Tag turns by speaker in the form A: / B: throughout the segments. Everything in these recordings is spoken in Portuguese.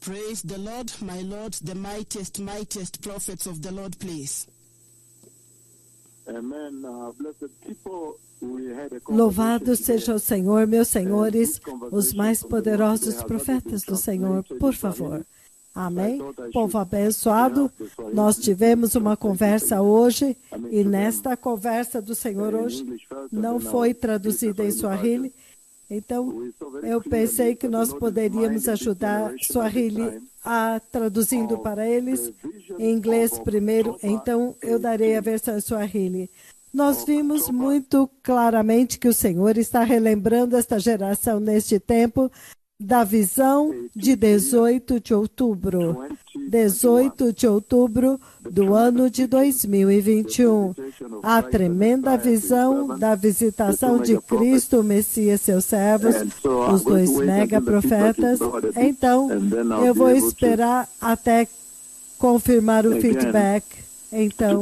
A: Praise the Lord, my Lord, the mightiest prophets of the Lord, please.
B: Amen. Blessed people, we had a
C: Louvado seja o Senhor, meus senhores, os mais poderosos profetas do Senhor, por favor. Amém? Povo abençoado, nós tivemos uma conversa hoje, e nesta conversa do Senhor hoje não foi traduzida em Swahili. Então, eu pensei que nós poderíamos ajudar Swahili traduzindo para eles em inglês primeiro, então eu darei a versão em Swahili. Nós vimos muito claramente que o Senhor está relembrando esta geração neste tempo da visão de 18 de outubro. 18 de outubro do ano de 2021. A tremenda visão da visitação de Cristo, Messias, seus servos, os dois mega profetas. Então, eu vou esperar até confirmar o feedback. Então,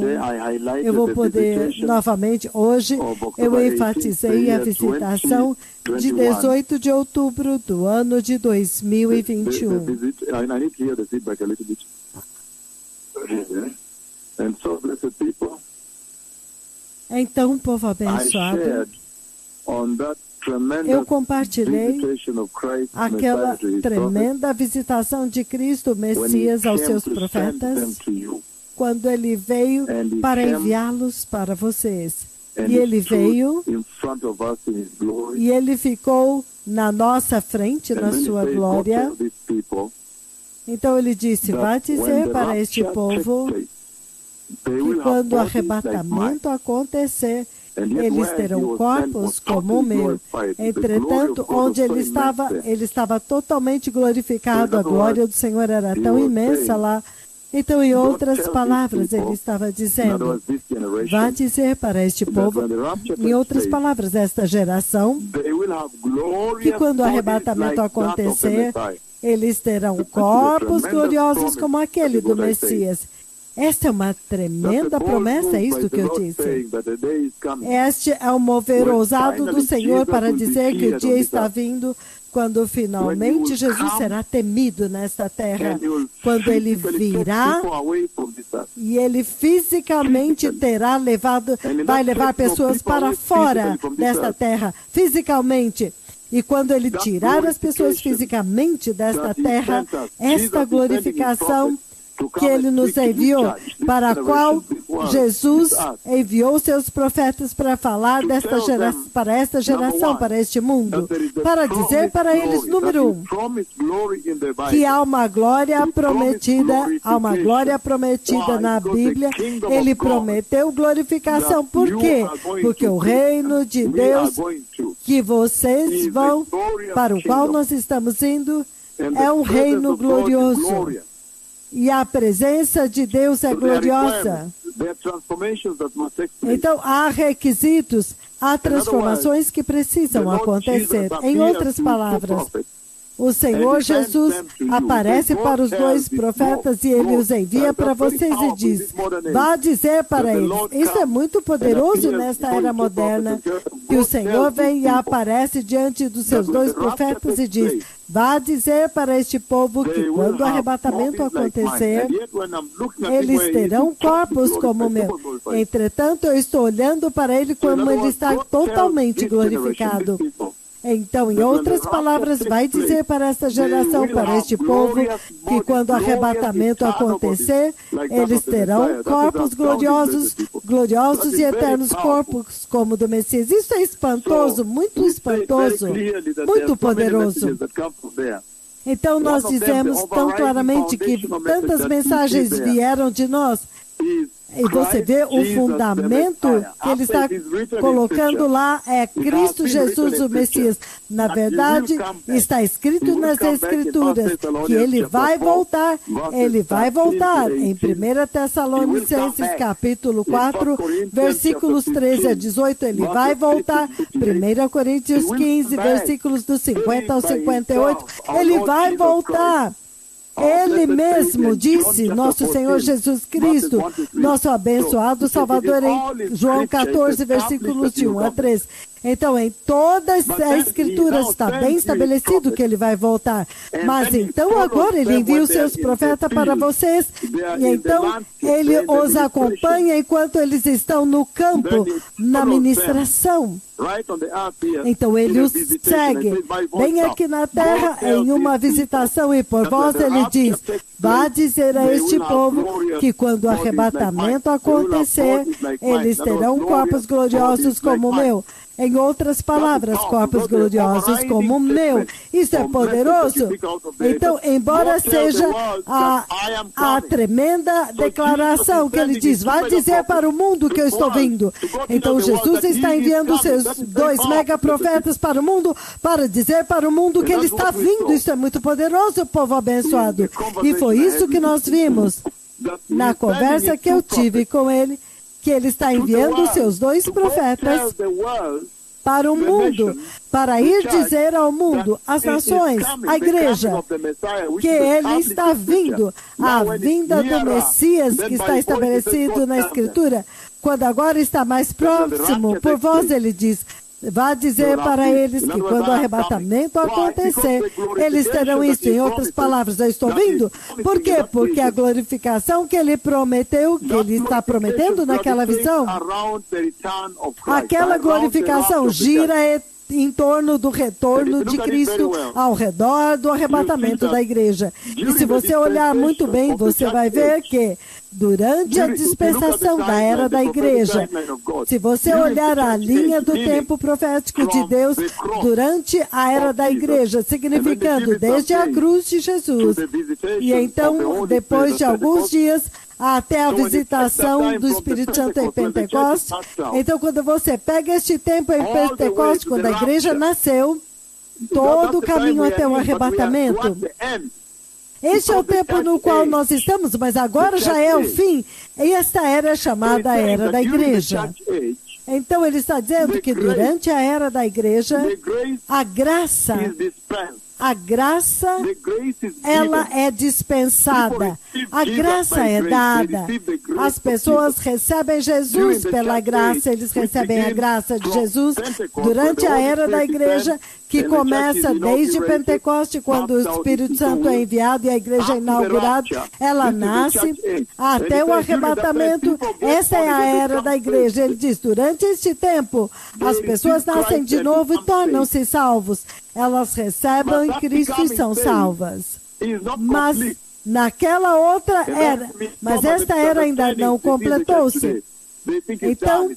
C: eu vou poder, novamente, hoje, eu enfatizei a visitação de 18 de outubro do ano de 2021. Então, povo abençoado, eu compartilhei aquela tremenda visitação de Cristo, Messias, aos seus profetas, quando ele veio para enviá-los para vocês. E ele veio e ele ficou na nossa frente, na sua glória. Então ele disse, vai dizer para este povo que quando o arrebatamento acontecer, eles terão corpos como o meu. Entretanto, onde ele estava totalmente glorificado, a glória do Senhor era tão imensa lá. Então, em outras palavras, ele estava dizendo, vá dizer para este povo, em outras palavras, esta geração, que quando o arrebatamento acontecer, eles terão corpos gloriosos como aquele do Messias. Esta é uma tremenda promessa, é isto que eu disse. Este é o mover ousado do Senhor para dizer que o dia está vindo quando finalmente Jesus será temido nesta terra, quando ele virá e ele fisicamente vai levar pessoas para fora desta terra, fisicamente. E quando ele tirar as pessoas fisicamente desta terra, esta glorificação que ele nos enviou, para a qual Jesus enviou seus profetas para falar para esta geração, para este mundo, para dizer para eles, número 1, que há uma glória prometida na Bíblia. Ele prometeu glorificação. Por quê? Porque o reino de Deus que vocês vão, para o qual nós estamos indo, é um reino glorioso. E a presença de Deus é gloriosa. Então, há requisitos, há transformações que precisam acontecer. Em outras palavras, o Senhor Jesus aparece para os dois profetas e ele os envia para vocês e diz, vá dizer para eles. Isso é muito poderoso nesta era moderna, que o Senhor vem e aparece diante dos seus dois profetas e diz, vá dizer para este povo que quando o arrebatamento acontecer, eles terão corpos como o meu. Entretanto, eu estou olhando para ele como ele está totalmente glorificado. Então, em outras palavras, vai dizer para esta geração, para este povo, que quando o arrebatamento acontecer, eles terão corpos gloriosos e eternos corpos como o do Messias. Isso é espantoso, muito poderoso. Então, nós dizemos tão claramente que tantas mensagens vieram de nós. E você vê o fundamento que ele está colocando lá é Cristo Jesus, o Messias. Na verdade, está escrito nas Escrituras que ele vai voltar em 1 Tessalonicenses capítulo 4, versículos 13 a 18, ele vai voltar. 1 Coríntios 15, versículos do 50 ao 58, ele vai voltar. Ele mesmo disse, nosso Senhor Jesus Cristo, nosso abençoado Salvador, em João 14, versículos de 1 a 3. Então, em todas as escrituras está bem estabelecido que ele vai voltar. Mas então agora ele envia os seus profetas para vocês. E então ele os acompanha enquanto eles estão no campo, na ministração. Então ele os segue. Bem aqui na terra, em uma visitação, e por voz ele diz: vá dizer a este povo que quando o arrebatamento acontecer, eles terão corpos gloriosos como o meu. Em outras palavras, corpos gloriosos como o meu. Isso é poderoso. Então, embora seja a tremenda declaração que ele diz, vai dizer para o mundo que eu estou vindo. Então, Jesus está enviando seus 2 megaprofetas para o mundo, para dizer para o mundo que ele está vindo. Isso é muito poderoso, povo abençoado. E foi isso que nós vimos na conversa que eu tive com ele, que ele está enviando os seus 2 profetas para o mundo, para ir dizer ao mundo, às nações, à igreja, que ele está vindo. A vinda do Messias que está estabelecido na Escritura, quando agora está mais próximo, por voz ele diz, vá dizer para eles que quando o arrebatamento acontecer, eles terão isso. Em outras palavras, eu estou vindo. Por quê? Porque a glorificação que ele prometeu, que ele está prometendo naquela visão, aquela glorificação gira em torno do retorno de Cristo, ao redor do arrebatamento da igreja. E se você olhar muito bem, você vai ver que durante a dispensação da era da igreja, se você olhar a linha do tempo profético de Deus, durante a era da igreja, significando desde a cruz de Jesus, e então, depois de alguns dias, até a visitação do Espírito Santo em Pentecostes. Então, quando você pega este tempo em Pentecostes, quando a igreja nasceu, todo o caminho até o arrebatamento, este é o tempo no qual nós estamos, mas agora já é o fim. E esta era é chamada a era da igreja. Então, ele está dizendo que durante a era da igreja, a graça, ela é dispensada. A graça é dada. As pessoas recebem Jesus pela graça, eles recebem a graça de Jesus durante a era da igreja, que começa desde Pentecoste, quando o Espírito Santo é enviado e a igreja é inaugurada, ela nasce até o arrebatamento. Essa é a era da igreja. Ele diz, durante este tempo, as pessoas nascem de novo e tornam-se salvos. Elas recebem Cristo e são salvas. Mas naquela outra era, mas esta era ainda não completou-se. Então,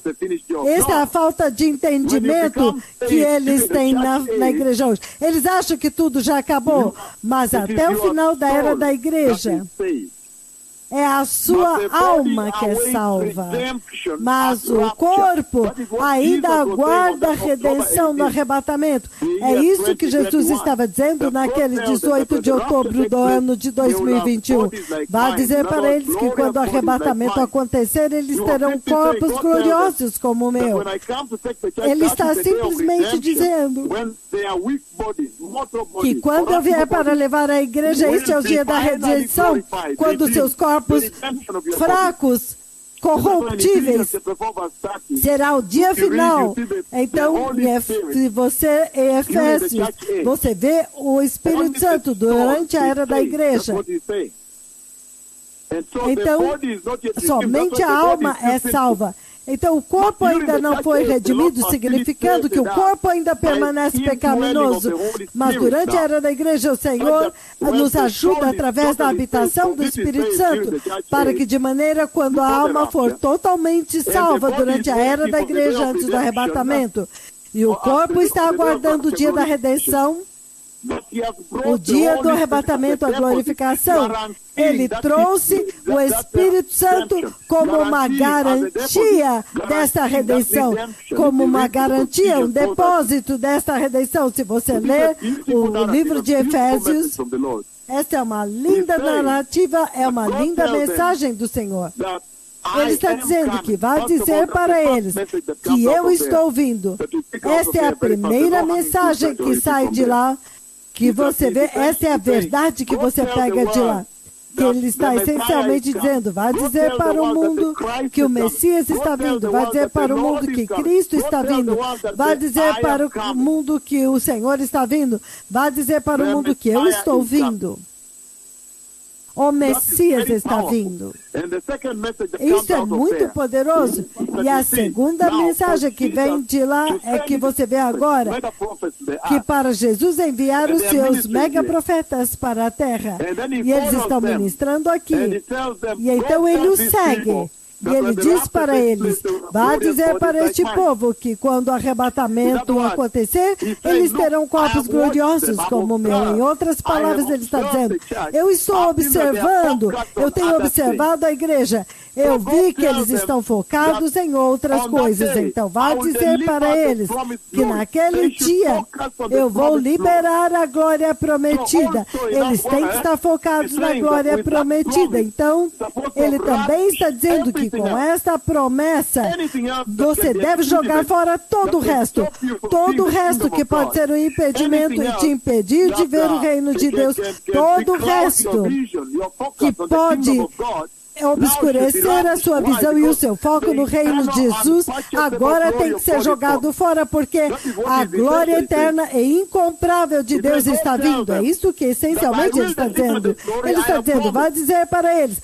C: esta é a falta de entendimento que eles têm na igreja hoje. Eles acham que tudo já acabou, mas até o final da era da igreja, é a sua alma que é salva. Mas o corpo ainda aguarda a redenção no arrebatamento. É isso que Jesus estava dizendo naquele 18 de outubro do ano de 2021. Vá dizer para eles que quando o arrebatamento acontecer, eles terão corpos gloriosos como o meu. Ele está simplesmente dizendo que quando eu vier para levar a igreja, este é o dia da redenção, quando seus corpos fracos, corruptíveis, será o dia final. Então, se você, em Efésios, você vê o Espírito Santo durante a era da igreja. Então, somente a alma é salva. Então, o corpo ainda não foi redimido, significando que o corpo ainda permanece pecaminoso. Mas durante a era da igreja, o Senhor nos ajuda através da habitação do Espírito Santo, para que de maneira quando a alma for totalmente salva durante a era da igreja, antes do arrebatamento, e o corpo está aguardando o dia da redenção, o dia do arrebatamento, a glorificação, ele trouxe o Espírito Santo como uma garantia desta redenção, como uma garantia, um depósito desta redenção. Se você ler o livro de Efésios, esta é uma linda narrativa, é uma linda mensagem do Senhor. Ele está dizendo que vai dizer para eles que eu estou vindo. Esta é a primeira mensagem que sai de lá, que você vê, essa é a verdade que você pega de lá. que ele está essencialmente dizendo, vai dizer para o mundo que o Messias está vindo, vai dizer para o mundo que Cristo está vindo, vai dizer para o mundo que o Senhor está vindo, vai dizer para o mundo que eu estou vindo. O Messias está vindo. Isso é muito poderoso. E a segunda mensagem que vem de lá é que você vê agora que para Jesus enviar os seus megaprofetas para a terra. E eles estão ministrando aqui. E então ele os segue. E ele diz para eles, vá dizer para este povo que quando o arrebatamento acontecer, eles terão corpos gloriosos como o meu. Em outras palavras, ele está dizendo, eu estou observando, eu tenho observado a igreja, eu vi que eles estão focados em outras coisas. Então, vá dizer para eles que naquele dia eu vou liberar a glória prometida. Eles têm que estar focados na glória prometida. Então, ele também está dizendo que com esta promessa, você deve jogar fora todo o resto. Todo o resto que pode ser um impedimento e te impedir de ver o reino de Deus. Todo o resto que pode obscurecer a sua visão e o seu foco no reino de Jesus, agora tem que ser jogado fora, porque a glória eterna e incomparável de Deus está vindo. É isso que essencialmente ele está dizendo. Ele está dizendo, vai dizer para eles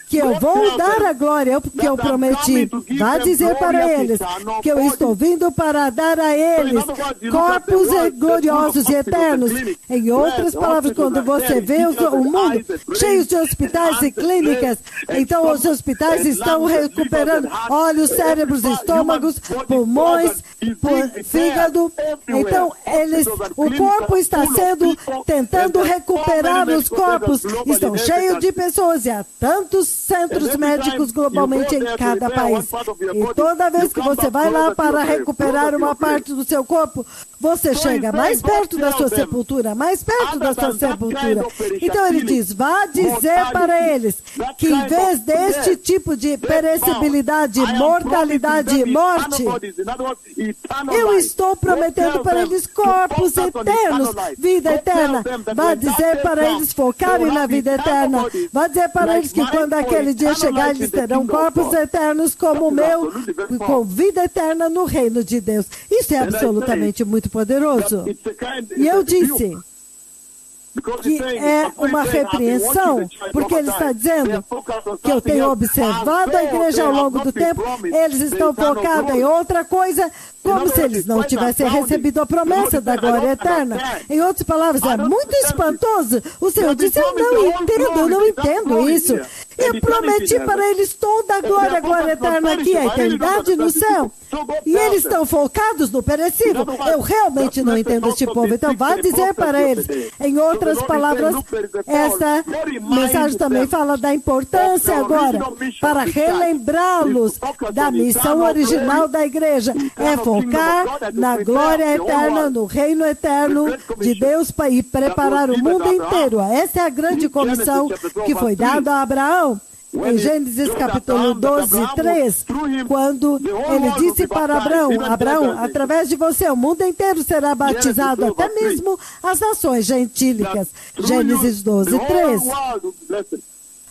C: que eu vou dar a glória que eu prometi. Vá dizer para eles que eu estou vindo para dar a eles corpos gloriosos e eternos. Em outras palavras, quando você vê o mundo cheio de hospitais e clínicas, então os hospitais estão recuperando olhos, cérebros, estômagos, pulmões, fígado. Então, o corpo está tentando recuperar os corpos. Estão cheios de pessoas e há tantos centros médicos globalmente em cada país. E toda vez que você vai lá para recuperar uma parte do seu corpo, você chega mais perto da sua sepultura, mais perto da sua sepultura. Então ele diz, vá dizer para eles que em vez deste tipo de perecibilidade, mortalidade e morte, eu estou prometendo para eles corpos eternos, vida eterna. Vá dizer para eles focarem na vida eterna. Vá dizer para eles que quando aquele dia chegar, eles terão corpos eternos como o meu, com vida eterna no reino de Deus. Isso é absolutamente muito poderoso. E eu disse que é uma repreensão, porque ele está dizendo que eu tenho observado a igreja ao longo do tempo, eles estão focados em outra coisa, como se eles não tivessem recebido a promessa da glória eterna. Em outras palavras, é muito espantoso. O Senhor disse, eu não entendo isso. Eu prometi para eles toda a glória eterna aqui, a eternidade no céu. E eles estão focados no perecível. Eu realmente não entendo este povo. Então, vá dizer para eles. Em outras palavras, essa mensagem também fala da importância agora para relembrá-los da missão original da igreja. É focar na glória eterna, no reino eterno de Deus e preparar o mundo inteiro. Essa é a grande comissão que foi dada a Abraão. Em Gênesis capítulo 12, 3, quando ele disse para Abraão, através de você o mundo inteiro será batizado, até mesmo as nações gentílicas. Gênesis 12, 3.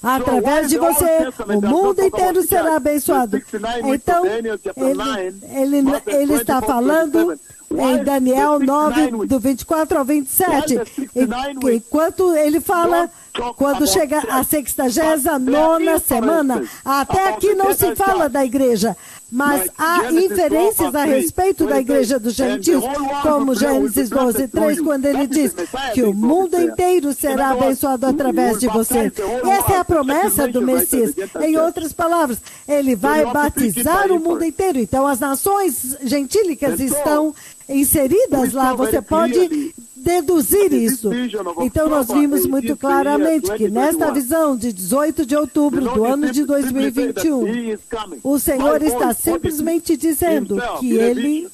C: Através de você, o mundo inteiro será abençoado. Então, ele está falando em Daniel 9, do 24 ao 27. Enquanto ele fala, quando chega a 69ª semana, até aqui não se fala da igreja, mas há inferências a respeito da igreja dos gentios, como Gênesis 12, 3, quando ele diz que o mundo inteiro será abençoado através de você. Essa é a promessa do Messias. Em outras palavras, ele vai batizar o mundo inteiro. Então, as nações gentílicas estão inseridas lá. Você pode deduzir isso. Então, nós vimos muito claramente que nesta visão de 18 de outubro do ano de 2021, o Senhor está simplesmente dizendo que Ele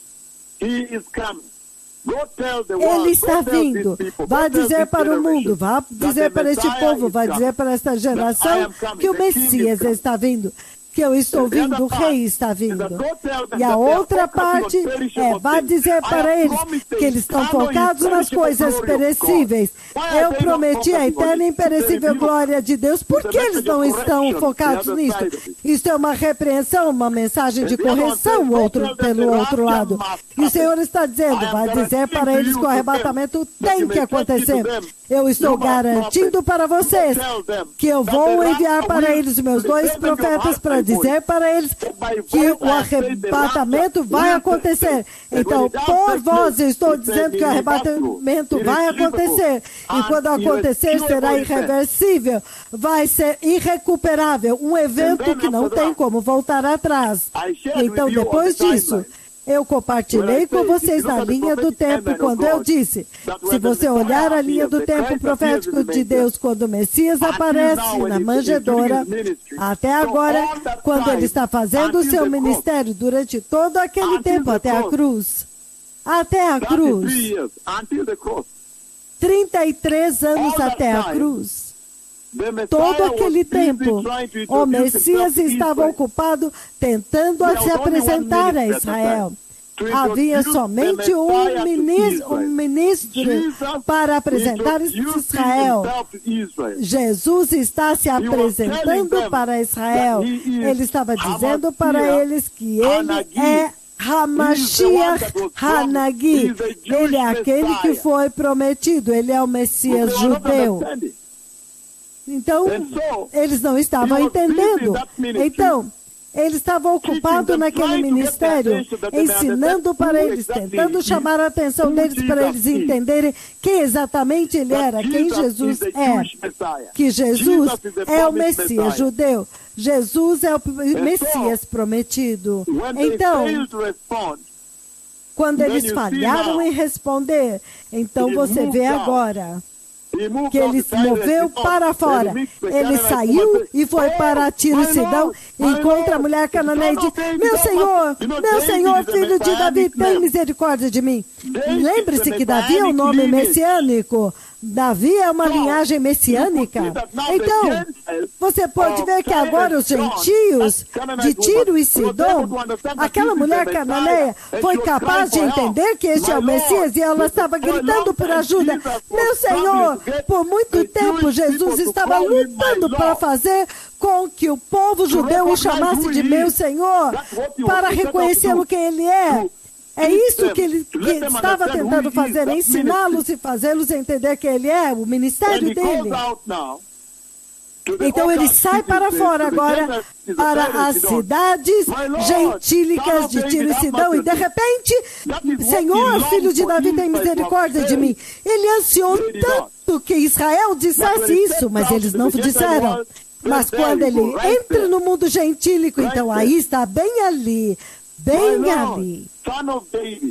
C: está vindo. Vá dizer para o mundo, vá dizer para este povo, vá dizer para esta geração que o Messias está vindo. que eu estou vindo, o rei está vindo. E a outra parte vai dizer para eles que eles estão focados nas coisas perecíveis. Eu prometi a eterna e imperecível glória de Deus. Por que eles não estão focados nisso? Isso é uma repreensão, uma mensagem de correção pelo outro lado. E o Senhor está dizendo, vai dizer para eles que o arrebatamento tem que acontecer. Eu estou garantindo para vocês que eu vou enviar para eles meus 2 profetas para dizer para eles que o arrebatamento vai acontecer. Então, por vós, eu estou dizendo que o arrebatamento vai acontecer. E quando acontecer, será irreversível, vai ser irrecuperável, um evento que não tem como voltar atrás. Então, depois disso, eu compartilhei com vocês na linha do tempo quando eu disse, se você olhar a linha do tempo profético de Deus, quando o Messias aparece na manjedoura, até agora, quando ele está fazendo o seu ministério durante todo aquele tempo, até a cruz. Até a cruz. 33 anos até a cruz. Todo aquele tempo, o Messias estava ocupado tentando se apresentar a Israel. Havia somente um ministro para apresentar Israel. Jesus está se apresentando para Israel. Ele estava dizendo para eles que ele é Hamashiach Hanagi. Ele é aquele que foi prometido. Ele é o Messias judeu. Então, eles não estavam entendendo. Então, ele estava ocupado naquele ministério, ensinando para eles, tentando chamar a atenção deles para eles entenderem quem exatamente ele era, quem Jesus é. Que Jesus é o Messias judeu. Jesus é o Messias prometido. Então, quando eles falharam em responder, então você vê agora que ele se moveu para fora. Ele saiu e foi para Tiro e Sidão, encontra a mulher cananeia e diz, meu Senhor, filho de Davi, tem misericórdia de mim. Lembre-se que Davi é um nome messiânico. Davi é uma linhagem messiânica. Então, você pode ver que agora os gentios de Tiro e Sidom, aquela mulher cananeia, foi capaz de entender que este é o Messias e ela estava gritando por ajuda. Meu Senhor, por muito tempo Jesus estava lutando para fazer com que o povo judeu o chamasse de meu Senhor, para reconhecê-lo quem ele é. É isso que ele estava tentando fazer, ensiná-los e fazê-los entender que ele é, o ministério dele. Então ele sai para fora agora, para as cidades gentílicas de Tiro e Sidão, e de repente, Senhor, filho de Davi, tem misericórdia de mim. Ele ansiou tanto que Israel dissesse isso, mas eles não disseram. Mas quando ele entra no mundo gentílico, então aí está bem ali.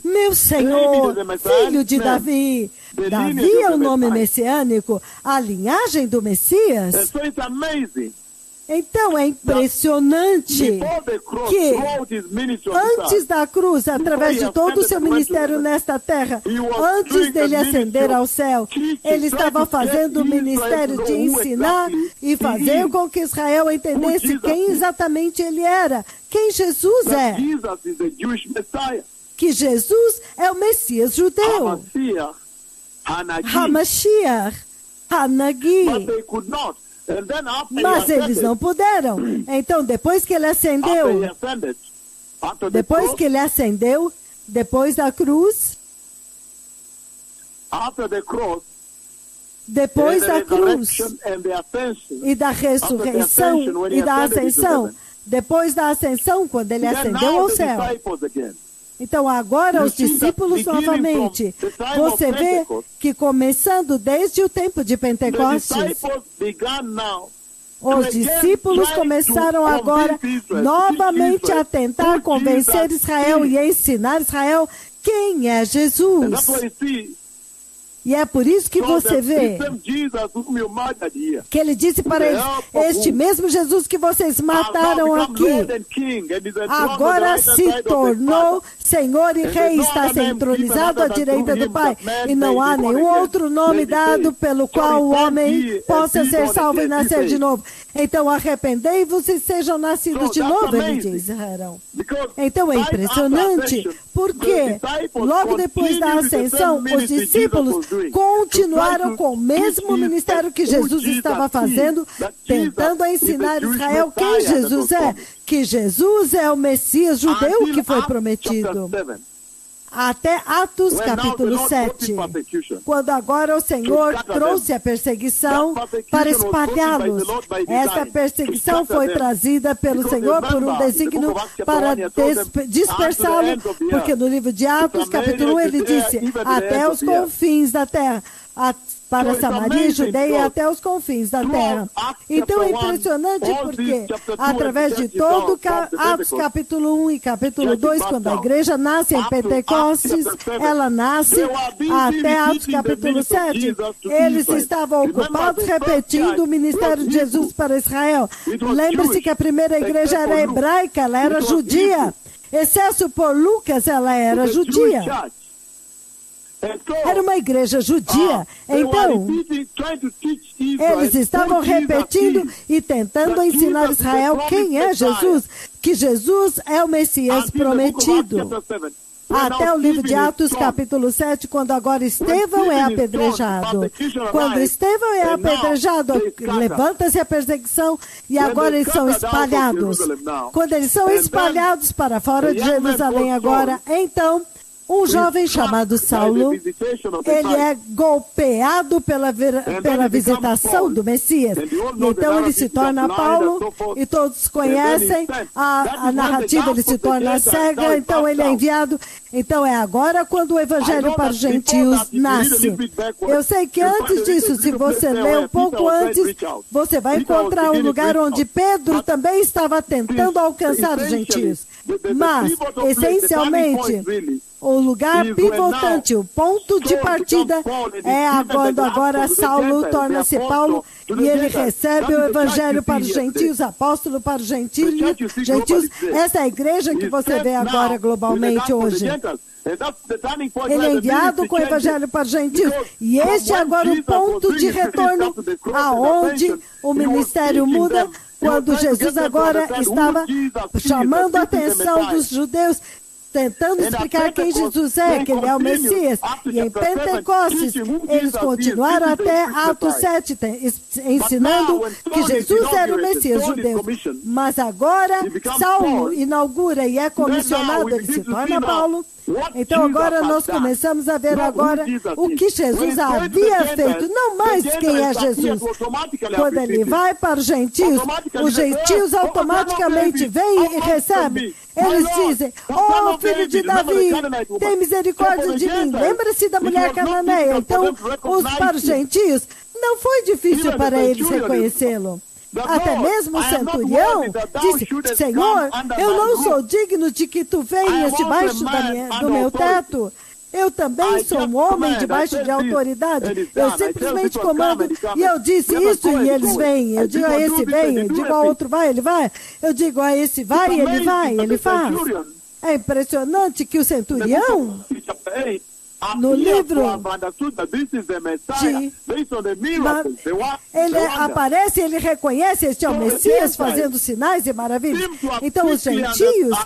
C: Meu Senhor, filho de Davi. Davi é o nome messiânico, a linhagem do Messias. Então é impressionante que antes da cruz, através de todo o seu ministério nesta terra, antes dele ascender ao céu, ele estava fazendo o ministério de ensinar e fazer com que Israel entendesse quem exatamente ele era, quem Jesus é. Que Jesus é o Messias judeu. Hamashiach Hanagi. Mas eles não puderam. Então, depois que ele ascendeu, depois da cruz, e da ressurreição e da ascensão, depois da ascensão, quando ele ascendeu ao céu. Então, agora os discípulos novamente, você vê que começando desde o tempo de Pentecostes, os discípulos começaram agora novamente a tentar convencer Israel e ensinar Israel quem é Jesus. E é por isso que você vê que ele disse para eles, este mesmo Jesus que vocês mataram aqui, agora se tornou Senhor e Rei, está entronizado à direita do Pai, e não há nenhum outro nome dado pelo qual o homem possa ser salvo e nascer de novo. Então arrependei-vos e sejam nascidos de novo, ele diz. Então é impressionante, porque logo depois da ascensão, os discípulos continuaram com o mesmo ministério que Jesus estava fazendo, tentando ensinar Israel quem Jesus é, que Jesus é o Messias judeu que foi prometido. Até Atos capítulo 7, quando agora o Senhor trouxe a perseguição para espalhá-los. Essa perseguição foi trazida pelo Senhor por um desígnio para dispersá-lo, porque no livro de Atos capítulo 1 ele disse, até os confins da terra, para Samaria e Judeia até os confins da terra. Então é impressionante porque, através de todo Atos capítulo 1 e capítulo 2, quando a igreja nasce em Pentecostes, ela nasce até Atos capítulo 7. Eles estavam ocupados repetindo o ministério de Jesus para Israel. Lembre-se que a primeira igreja era hebraica, ela era judia. Exceto por Lucas, ela era judia. Era uma igreja judia. Então, eles estavam repetindo e tentando ensinar Israel quem é Jesus, que Jesus é o Messias prometido. Até o livro de Atos, capítulo 7, quando agora Estevão é apedrejado. Quando Estevão é apedrejado, levanta-se a perseguição e agora eles são espalhados. Quando eles são espalhados para fora de Jerusalém agora, então, um jovem chamado Saulo, ele é golpeado pela visitação do Messias. E então ele se torna Paulo, e todos conhecem a narrativa, ele se torna cega, então ele é enviado. Então é agora quando o evangelho para os gentios nasce. Eu sei que antes disso, se você ler um pouco antes, você vai encontrar um lugar onde Pedro também estava tentando alcançar os gentios. Mas, essencialmente, o lugar pivotante, o ponto de partida é quando agora Saulo torna-se Paulo e ele recebe o evangelho para os gentios, apóstolo para os gentios. Essa é a igreja que você vê agora globalmente hoje. Ele é enviado com o evangelho para os gentios. E este é agora o ponto de retorno aonde o ministério muda, quando Jesus agora estava chamando a atenção dos judeus, tentando explicar quem Jesus é, que ele é o Messias. E em Pentecostes, eles continuaram até Atos 7, ensinando que Jesus era o Messias judeu. Mas agora, Saulo inaugura e é comissionado, ele se torna Paulo. Então agora nós começamos a ver agora o que Jesus havia feito, não mais quem é Jesus. Quando ele vai para os gentios automaticamente vêm e recebem. Eles dizem, oh filho de Davi, tem misericórdia de mim. Lembra-se da mulher cananeia. Então, para os gentios, não foi difícil para eles reconhecê-lo. Até mesmo o centurião disse, Senhor, eu não sou digno de que tu venhas debaixo do meu teto. Eu também sou um homem debaixo de autoridade. Eu simplesmente comando. E eu disse isso e eles vêm. Eu digo a esse vem, eu digo ao outro vai, ele vai. Eu digo a esse vai, ele vai, ele faz. É impressionante que o centurião, no livro ele aparece, ele reconhece este é o Messias fazendo sinais e maravilhas. Então os gentios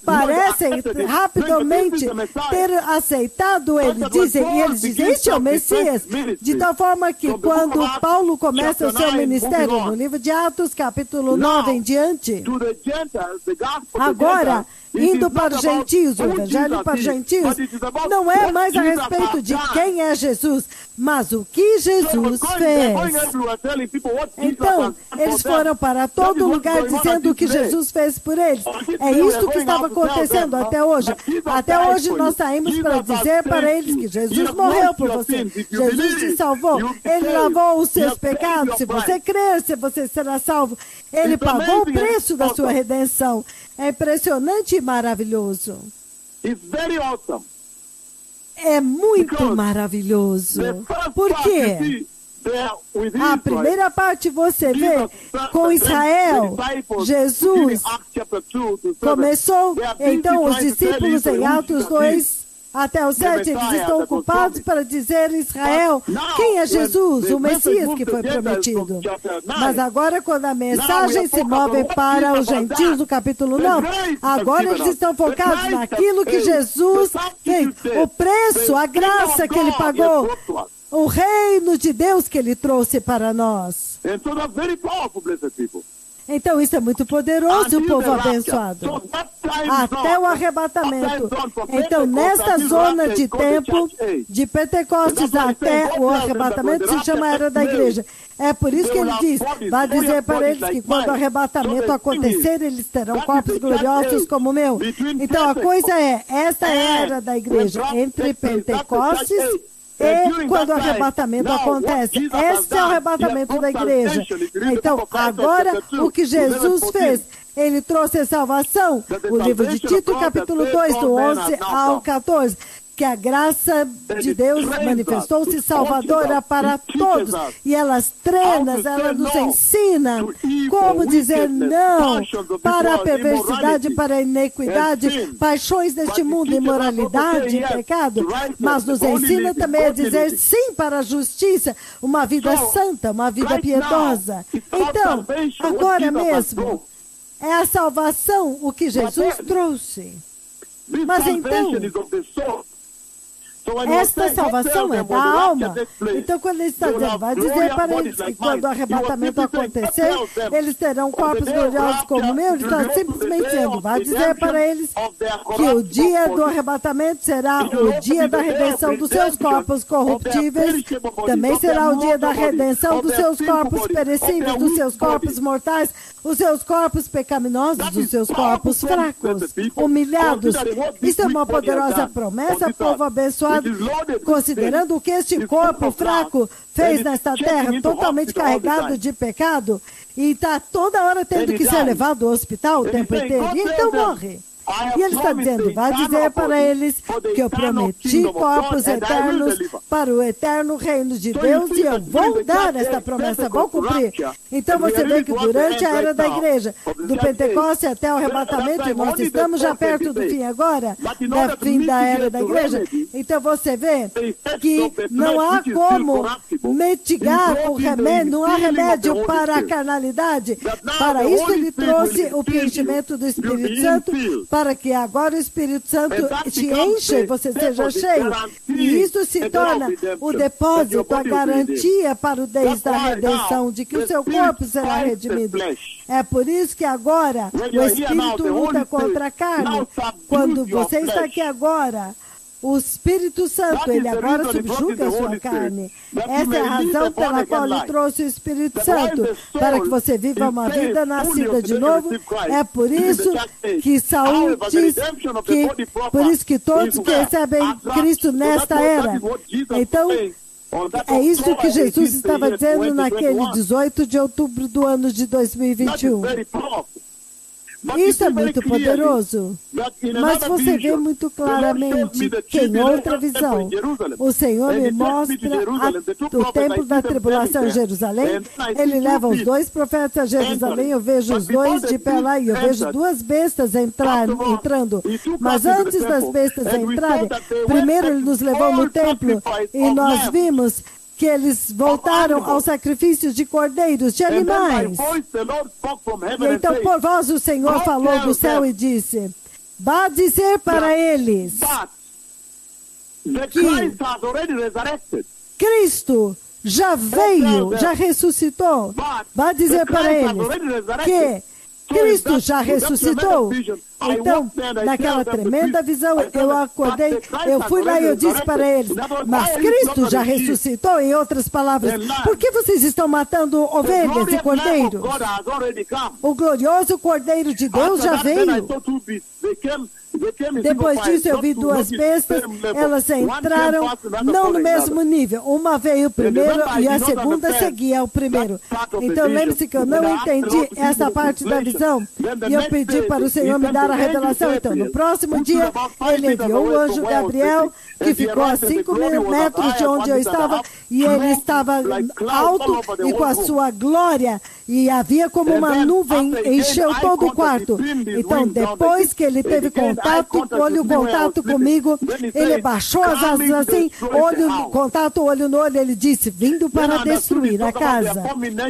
C: parecem rapidamente ter aceitado ele, e eles dizem, este é o Messias, de tal forma que quando Paulo começa o seu ministério, no livro de Atos, capítulo 9 em diante, agora, indo para os gentios, o evangelho para os gentios, não é mais a respeito de quem é Jesus, mas o que Jesus fez. Então, eles foram para todo lugar dizendo o que Jesus fez por eles. É isso que estava acontecendo até hoje. Até hoje nós saímos para dizer para eles que Jesus morreu por você. Jesus te salvou. Ele lavou os seus pecados. Se você crer, você será salvo. Ele pagou o preço da sua redenção. É impressionante e maravilhoso. é muito maravilhoso. Por quê? A primeira parte você vê com Israel, Jesus começou, então os discípulos em Atos 2 até o 7, eles estão ocupados para dizer a Israel quem é Jesus, o Messias que foi prometido. Mas agora, quando a mensagem se move para os gentios, no capítulo 9, agora eles estão focados naquilo que Jesus fez, o preço, a graça que ele pagou, o reino de Deus que ele trouxe para nós. Então isso é muito poderoso, o povo abençoado. Até o arrebatamento. Então, nesta zona de tempo, de Pentecostes até o arrebatamento, se chama Era da Igreja. É por isso que ele diz, vai dizer para eles que quando o arrebatamento acontecer, eles terão corpos gloriosos como o meu. Então, a coisa é, esta é a Era da Igreja, entre Pentecostes e quando o arrebatamento acontece. Este é o arrebatamento da igreja. Então, agora, o que Jesus fez? Ele trouxe a salvação. O livro de Tito, capítulo 2, do 11 ao 14. Que a graça de Deus manifestou-se salvadora para todos. E elas treinas, ela nos ensina como dizer não para a perversidade, para a iniquidade, paixões deste mundo, imoralidade e pecado. Mas nos ensina também a dizer sim para a justiça, uma vida santa, uma vida piedosa. Então, agora mesmo, é a salvação o que Jesus trouxe. Mas então, esta salvação é da alma. Então, quando ele está dizendo, vai dizer para eles que quando o arrebatamento acontecer, eles terão corpos gloriosos como o meu, ele está simplesmente dizendo, vai dizer para eles que o dia do arrebatamento será o dia da redenção dos seus corpos corruptíveis, também será o dia da redenção dos seus corpos perecíveis, dos seus corpos mortais, os seus corpos pecaminosos, os seus corpos fracos, humilhados. Isso é uma poderosa promessa, povo abençoado, considerando o que este corpo fraco fez nesta terra, totalmente carregado de pecado, e está toda hora tendo que ser levado ao hospital o tempo inteiro, e então morre. E ele está dizendo, vai dizer para eles que eu prometi corpos eternos para o eterno reino de Deus e eu vou dar esta promessa, vou cumprir. Então você vê que durante a era da igreja, do Pentecostes até o arrebatamento, nós estamos já perto do fim agora, do fim da era da igreja. Então você vê que não há como mitigar o remédio, não há remédio para a carnalidade. Para isso ele trouxe o preenchimento do Espírito Santo, para que agora o Espírito Santo te encha e você seja cheio. E isso se torna o depósito, a garantia para o dia da redenção, de que o seu corpo será redimido. É por isso que agora o Espírito luta contra a carne. Quando você está aqui agora, o Espírito Santo, ele agora subjuga a sua carne. Essa é a razão pela qual ele trouxe o Espírito Santo, para que você viva uma vida nascida de novo. É por isso que Saul diz que, por isso que todos que recebem Cristo nesta era. Então, é isso que Jesus estava dizendo naquele 18 de outubro do ano de 2021. Isso é muito poderoso, mas você vê muito claramente que em outra visão, o Senhor me mostra o tempo da tribulação em Jerusalém, ele leva os dois profetas a Jerusalém, eu vejo os dois de pé lá e eu vejo duas bestas entrando, mas antes das bestas entrarem, primeiro ele nos levou no templo e nós vimos que eles voltaram aos sacrifícios de cordeiros, de animais. E então por voz o Senhor falou do céu e disse, vá dizer para eles que Cristo já veio, já ressuscitou. Vá dizer para eles que Cristo já ressuscitou. Então, naquela tremenda visão, eu acordei, eu fui lá e eu disse para eles, mas Cristo já ressuscitou, em outras palavras, por que vocês estão matando ovelhas e cordeiros? O glorioso Cordeiro de Deus já veio. Depois disso eu vi duas bestas, elas entraram não no mesmo nível. Uma veio primeiro e a segunda seguia ao primeiro. Então lembre-se que eu não entendi essa parte da visão. E eu pedi para o Senhor me dar a a revelação. Então, no próximo dia, ele enviou o anjo Gabriel, que ficou a 5 metros de onde eu estava, e ele estava alto e com a sua glória, e havia como uma nuvem, encheu todo o quarto. Então, depois que ele teve contato comigo, ele baixou as asas assim, contato olho no olho, ele disse, vindo para destruir a casa.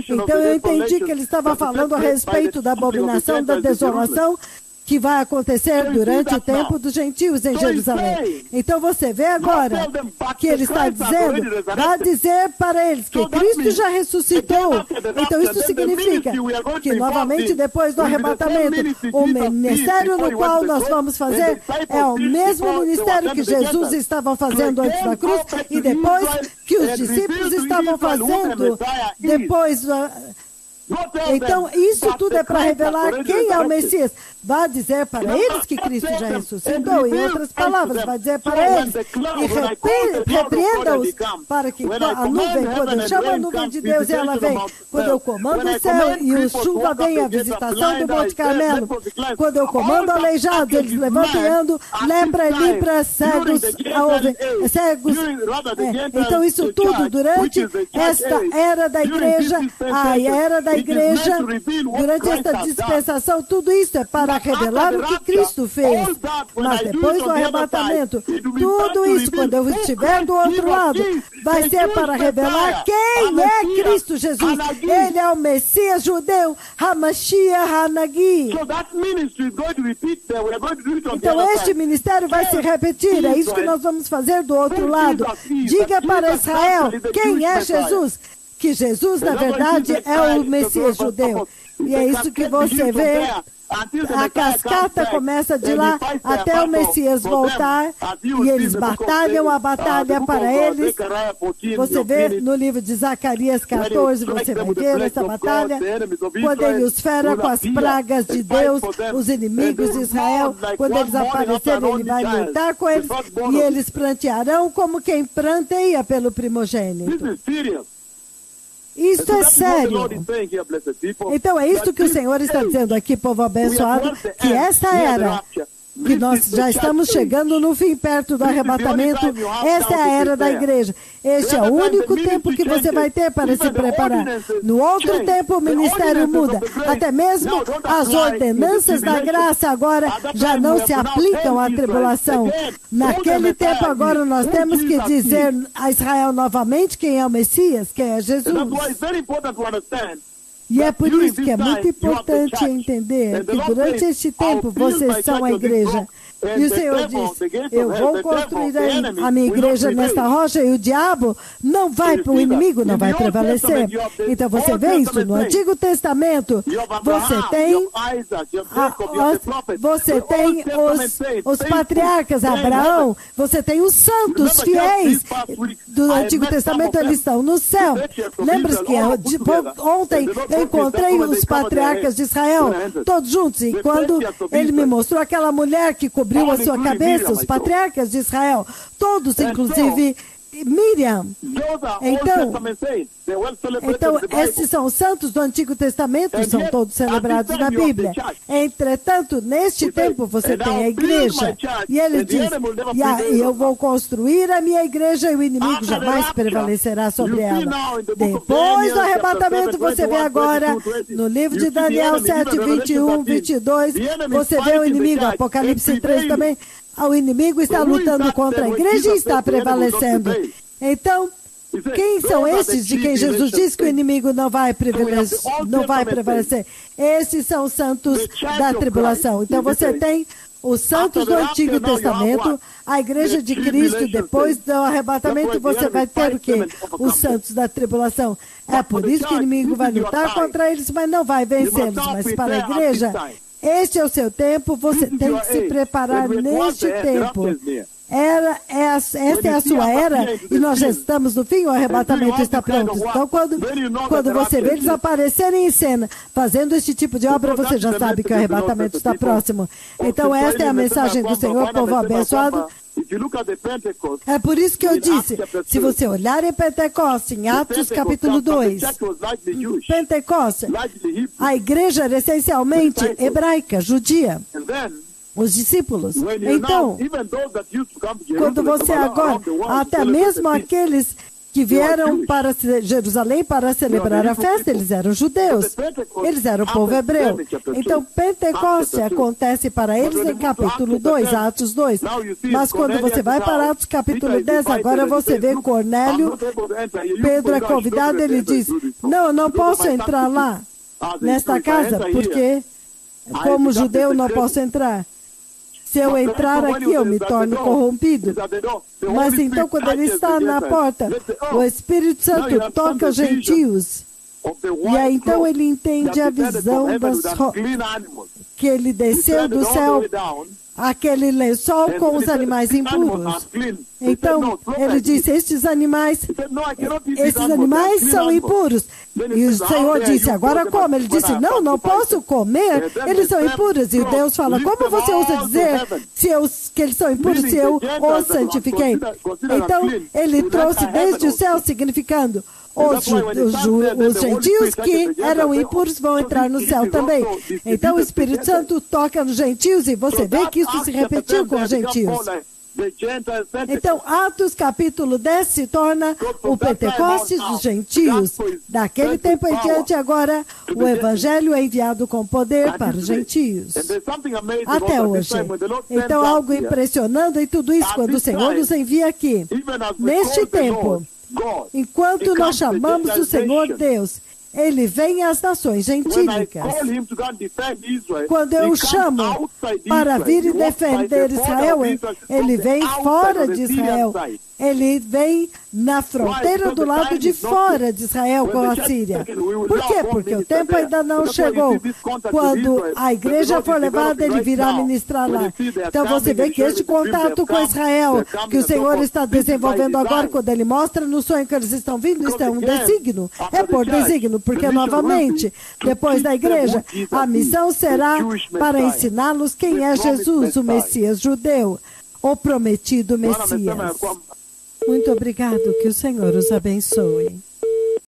C: Então eu entendi que ele estava falando a respeito da abominação, da desolação, que vai acontecer durante o tempo dos gentios em Jerusalém. Então você vê agora que ele está dizendo, vai dizer para eles que Cristo já ressuscitou. Então isso significa que novamente depois do arrebatamento, o ministério no qual nós vamos fazer é o mesmo ministério que Jesus estava fazendo antes da cruz e depois que os discípulos estavam fazendo depois da... Então, isso tudo é para revelar quem é o Messias. Vai dizer para eles que Cristo já ressuscitou. Em outras palavras, vai dizer para eles. E repreenda-os para que a nuvem, quando eu chamo a nuvem de Deus, ela vem. Quando eu comando o céu e o chuva vem, a visitação do Monte Carmelo. Quando eu comando aleijados, eles levantam e andam, lepra, lepra, cegos, cegos. Então, isso tudo durante esta era da igreja, a era da igreja, durante esta dispensação, tudo isso é para revelar o que Cristo fez. Mas depois do arrebatamento, tudo isso, quando eu estiver do outro lado, vai ser para revelar quem é Cristo Jesus. Ele é o Messias judeu, Hamashiach Hanagi. Então este ministério vai se repetir. É isso que nós vamos fazer do outro lado. Diga para Israel quem é Jesus. Que Jesus, na verdade, é o Messias judeu. E é isso que você vê. A cascata começa de lá até o Messias voltar e eles batalham a batalha para eles. Você vê no livro de Zacarias 14, você vai ver essa batalha, quando ele os fera com as pragas de Deus, os inimigos de Israel, quando eles aparecerem, ele vai lutar com eles e eles prantearão como quem pranteia pelo primogênito. Isso é sério. Então é isso que o Senhor está dizendo aqui, povo abençoado, que essa era, que nós já estamos chegando no fim, perto do arrebatamento, essa é a era da igreja. Este é o único tempo que você vai ter para se preparar. No outro tempo o ministério muda. Até mesmo as ordenanças da graça agora já não se aplicam à tribulação. Naquele tempo agora nós temos que dizer a Israel novamente quem é o Messias, quem é Jesus. E é por isso que é muito importante entender que durante este tempo vocês são a igreja. E o Senhor disse, eu vou construir a minha igreja nesta rocha e o diabo não vai, o inimigo não vai prevalecer. Então você vê isso no Antigo Testamento. Você tem os patriarcas, Abraão, você tem os santos fiéis do Antigo Testamento, eles estão no céu. Lembra-se que ontem eu encontrei os patriarcas de Israel, todos juntos, e quando ele me mostrou aquela mulher que cobriu a sua cabeça, os patriarcas de Israel, todos, inclusive Miriam. Então, esses são os santos do Antigo Testamento, são todos celebrados na Bíblia. Entretanto, neste tempo você tem a igreja. E ele diz, eu vou construir a minha igreja e o inimigo jamais prevalecerá sobre ela. Depois do arrebatamento, você vê agora, no livro de Daniel 7, 21, 22, você vê o inimigo, Apocalipse 3 também, o inimigo está lutando contra a igreja e está prevalecendo. Então, quem são esses de quem Jesus diz que o inimigo não vai prevalecer? Esses são os santos da tribulação. Então você tem os santos do Antigo Testamento, a igreja de Cristo, depois do arrebatamento você vai ter o quê? Os santos da tribulação. É por isso que o inimigo vai lutar contra eles, mas não vai vencê-los. Mas para a igreja, este é o seu tempo, você tem que se preparar neste tempo. Esta é a sua era e nós já estamos no fim, o arrebatamento está pronto. Então, quando você vê eles aparecerem em cena, fazendo este tipo de obra, você já sabe que o arrebatamento está próximo. Então, esta é a mensagem do Senhor, povo abençoado. É por isso que eu disse, se você olhar em Pentecostes, em Atos capítulo 2, Pentecostes, a igreja era essencialmente hebraica, judia. os discípulos. Então, quando você agora, até mesmo aqueles que vieram para Jerusalém para celebrar a festa, eles eram judeus, eles eram o povo hebreu. Então, Pentecoste acontece para eles em capítulo 2, Atos 2. Mas quando você vai para Atos capítulo 10, agora você vê Cornélio, Pedro é convidado, ele diz, não, eu não posso entrar lá, nesta casa, porque como judeu não posso entrar. Se eu entrar aqui, eu me torno corrompido. Mas então, quando ele está na porta, o Espírito Santo toca os gentios. E aí, então, ele entende a visão que ele desceu do céu, aquele lençol com os animais impuros. Então, ele disse, esses animais são impuros. E o Senhor disse, agora como? Ele disse, não posso comer, eles são impuros. E Deus fala, como você ousa dizer que eles são impuros se eu os santifiquei? Então, ele trouxe desde o céu, significando, os gentios que eram impuros vão entrar no céu também. Então o Espírito Santo toca nos gentios e você vê que isso se repetiu com os gentios. Então, Atos capítulo 10 se torna o Pentecostes dos gentios. Daquele tempo em diante, agora, o Evangelho é enviado com poder para os gentios. Até hoje. Então, algo impressionante em tudo isso, quando o Senhor nos envia aqui. Neste tempo, enquanto nós chamamos o Senhor Deus, ele vem às nações gentílicas. Quando eu o chamo para vir e defender Israel, ele vem fora de Israel. Ele vem na fronteira do lado de fora de Israel com a Síria. Por quê? Porque o tempo ainda não chegou. Quando a igreja for levada, ele virá ministrar lá. Então você vê que este contato com Israel, que o Senhor está desenvolvendo agora, quando ele mostra no sonho que eles estão vindo, isso é um desígnio. É por desígnio, porque novamente, depois da igreja, a missão será para ensiná-los quem é Jesus, o Messias judeu, o prometido Messias. Muito obrigado, que o Senhor os abençoe.